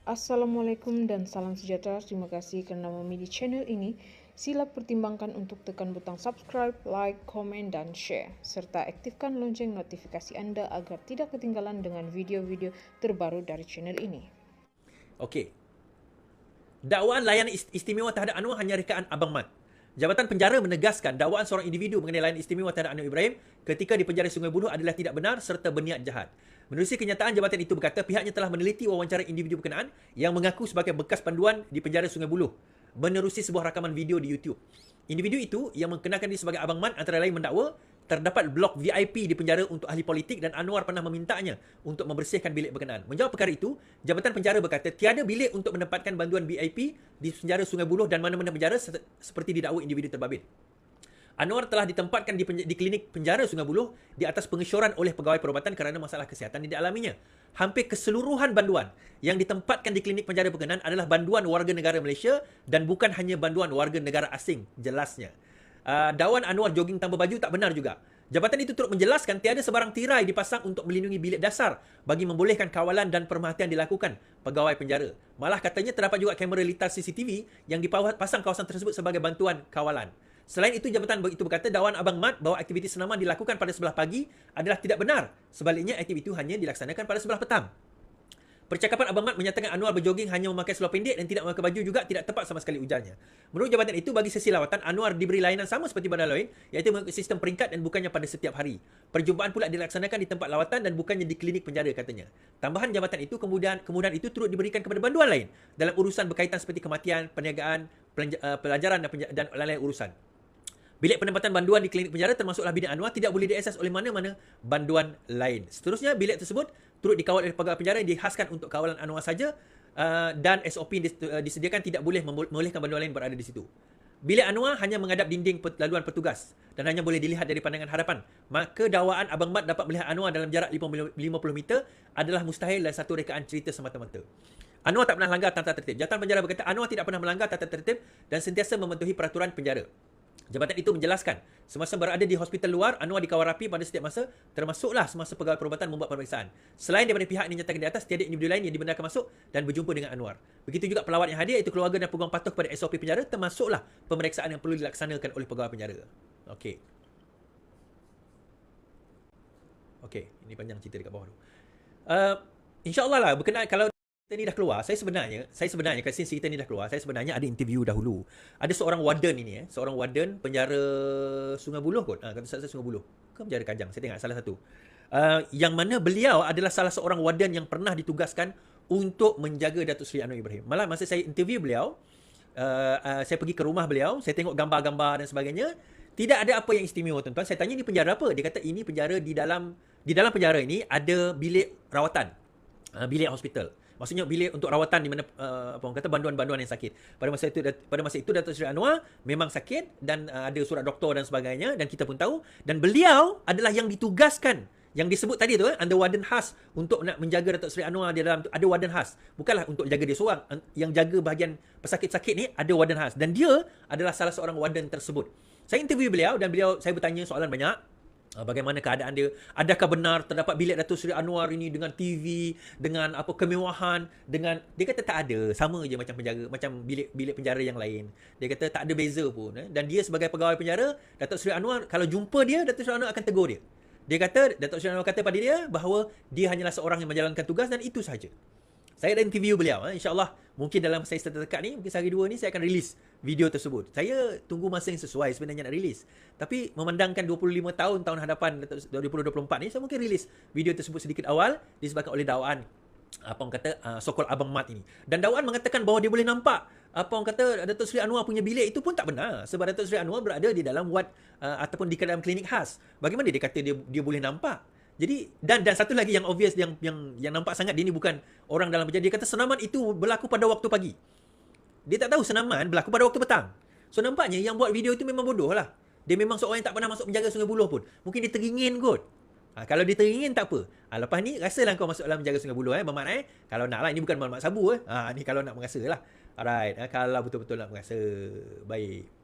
Assalamualaikum dan salam sejahtera. Terima kasih kerana memilih channel ini. Sila pertimbangkan untuk tekan butang subscribe, like, komen dan share. Serta aktifkan lonceng notifikasi anda agar tidak ketinggalan dengan video-video terbaru dari channel ini. Okey. Dakwaan layanan istimewa terhadap Anwar hanya rekaan Abang Mat. Jabatan Penjara menegaskan dakwaan seorang individu mengenai layanan istimewa terhadap Anwar Ibrahim ketika di penjara Sungai Buloh adalah tidak benar serta berniat jahat. Menerusi kenyataan, jabatan itu berkata pihaknya telah meneliti wawancara individu berkenaan yang mengaku sebagai bekas panduan di penjara Sungai Buloh menerusi sebuah rakaman video di YouTube. Individu itu yang mengenakan diri sebagai Abang Mat antara lain mendakwa terdapat blok VIP di penjara untuk ahli politik dan Anwar pernah memintanya untuk membersihkan bilik berkenaan. Menjawab perkara itu, Jabatan Penjara berkata tiada bilik untuk menempatkan bantuan VIP di penjara Sungai Buloh dan mana-mana penjara seperti didakwa individu terbabit. Anwar telah ditempatkan di klinik penjara Sungai Buloh di atas pengesyoran oleh pegawai perubatan kerana masalah kesihatan yang dialaminya. Hampir keseluruhan banduan yang ditempatkan di klinik penjara berkenaan adalah banduan warga negara Malaysia dan bukan hanya banduan warga negara asing, jelasnya. Dakwaan Anwar jogging tanpa baju tak benar juga. Jabatan itu turut menjelaskan tiada sebarang tirai dipasang untuk melindungi bilik dasar bagi membolehkan kawalan dan pemerhatian dilakukan pegawai penjara. Malah katanya terdapat juga kamera litar CCTV yang dipasang kawasan tersebut sebagai bantuan kawalan. Selain itu, jabatan itu berkata dakwaan Abang Mat bahawa aktiviti senaman dilakukan pada sebelah pagi adalah tidak benar. Sebaliknya, aktiviti itu hanya dilaksanakan pada sebelah petang. Percakapan Abang Mat menyatakan Anwar berjoging hanya memakai seluar pendek dan tidak memakai baju juga tidak tepat sama sekali ujarnya. Menurut jabatan itu, bagi sesi lawatan, Anwar diberi layanan sama seperti bandar lain, iaitu mengikut sistem peringkat dan bukannya pada setiap hari. Perjumpaan pula dilaksanakan di tempat lawatan dan bukannya di klinik penjara, katanya. Tambahan jabatan itu, kemudahan itu turut diberikan kepada banduan lain dalam urusan berkaitan seperti kematian, perniagaan, pelajaran dan lain-lain urusan. Bilik penempatan banduan di klinik penjara termasuklah bilik Anwar tidak boleh diakses oleh mana-mana banduan lain. Seterusnya, bilik tersebut turut dikawal oleh pegawai penjara yang dihaskan untuk kawalan Anwar saja dan SOP disediakan tidak boleh membolehkan banduan lain berada di situ. Bilik Anwar hanya menghadap dinding laluan petugas dan hanya boleh dilihat dari pandangan hadapan. Maka dakwaan Abang Mat dapat melihat Anwar dalam jarak 50 meter adalah mustahil dan satu rekaan cerita semata-mata. Anwar tak pernah melanggar tata tertib. Jabatan penjara berkata Anwar tidak pernah melanggar tata tertib dan sentiasa mematuhi peraturan penjara. Jabatan itu menjelaskan, semasa berada di hospital luar, Anwar dikawal rapi pada setiap masa, termasuklah semasa pegawai perubatan membuat pemeriksaan. Selain daripada pihak yang dinyatakan di atas, tiada individu lain yang dibenarkan masuk dan berjumpa dengan Anwar. Begitu juga pelawat yang hadir, iaitu keluarga dan peguam patuh kepada SOP penjara, termasuklah pemeriksaan yang perlu dilaksanakan oleh pegawai penjara. Okey. Okey, ini panjang cerita dekat bawah tu. InsyaAllah lah, berkenaan kalau cerita ni dah keluar, saya sebenarnya kalau cerita ni dah keluar, saya sebenarnya ada interview dahulu. Ada seorang warden ini, seorang warden penjara Sungai Buloh kot. Kata saya Sungai Buloh ke penjara Kajang, saya tengok salah satu. Yang mana beliau adalah salah seorang warden yang pernah ditugaskan untuk menjaga Datuk Seri Anwar Ibrahim. Malah masa saya interview beliau, saya pergi ke rumah beliau, saya tengok gambar-gambar dan sebagainya. Tidak ada apa yang istimewa, tuan-tuan. Saya tanya ni penjara apa? Dia kata ini penjara di dalam penjara ini ada bilik rawatan. Bilik hospital. Maksudnya bilik untuk rawatan di mana apa orang kata banduan-banduan yang sakit. Pada masa itu Datuk Seri Anwar memang sakit dan ada surat doktor dan sebagainya dan kita pun tahu dan beliau adalah yang ditugaskan yang disebut tadi tu under warden khas untuk nak menjaga Datuk Seri Anwar di dalam tu ada warden khas. Bukanlah untuk jaga dia seorang, yang jaga bahagian pesakit-sakit ni ada warden khas dan dia adalah salah seorang warden tersebut. Saya interview beliau dan saya bertanya soalan banyak. Bagaimana keadaan dia? Adakah benar terdapat bilik Datuk Seri Anwar ini dengan TV, dengan apa kemewahan, dengan dia kata tak ada, sama je macam penjara, macam bilik penjara yang lain. Dia kata tak ada beza pun. Dan dia sebagai pegawai penjara, Datuk Seri Anwar kalau jumpa dia, Datuk Seri Anwar akan tegur dia. Dia kata Datuk Seri Anwar kata pada dia bahawa dia hanyalah seorang yang menjalankan tugas dan itu sahaja. Saya ada interview beliau. InsyaAllah mungkin dalam saya terdekat ni, mungkin sehari dua ni saya akan release video tersebut. Saya tunggu masa yang sesuai sebenarnya nak release. Tapi memandangkan 25 tahun hadapan 2024 ni, saya mungkin release video tersebut sedikit awal disebabkan oleh dakwaan apa orang kata so-called Abang Mat ini. Dan dakwaan mengatakan bahawa dia boleh nampak apa orang kata Datuk Seri Anwar punya bilik itu pun tak benar. Sebab Datuk Seri Anwar berada di dalam ward ataupun di dalam klinik khas. Bagaimana dia kata dia boleh nampak? Jadi dan satu lagi yang obvious yang nampak sangat dia ni bukan orang dalam penjara. Dia kata senaman itu berlaku pada waktu pagi. Dia tak tahu senaman berlaku pada waktu petang. So nampaknya yang buat video itu memang bodoh lah. Dia memang seorang yang tak pernah masuk penjara Sungai Buloh pun. Mungkin dia teringin kot. Kalau dia teringin tak apa. Lepas ni rasalah kau masuk dalam penjara Sungai Buloh Mamat Kalau nak lah, ini bukan mamat sabu Ni kalau nak merasa lah. Alright, kalau betul-betul nak merasa. Baik.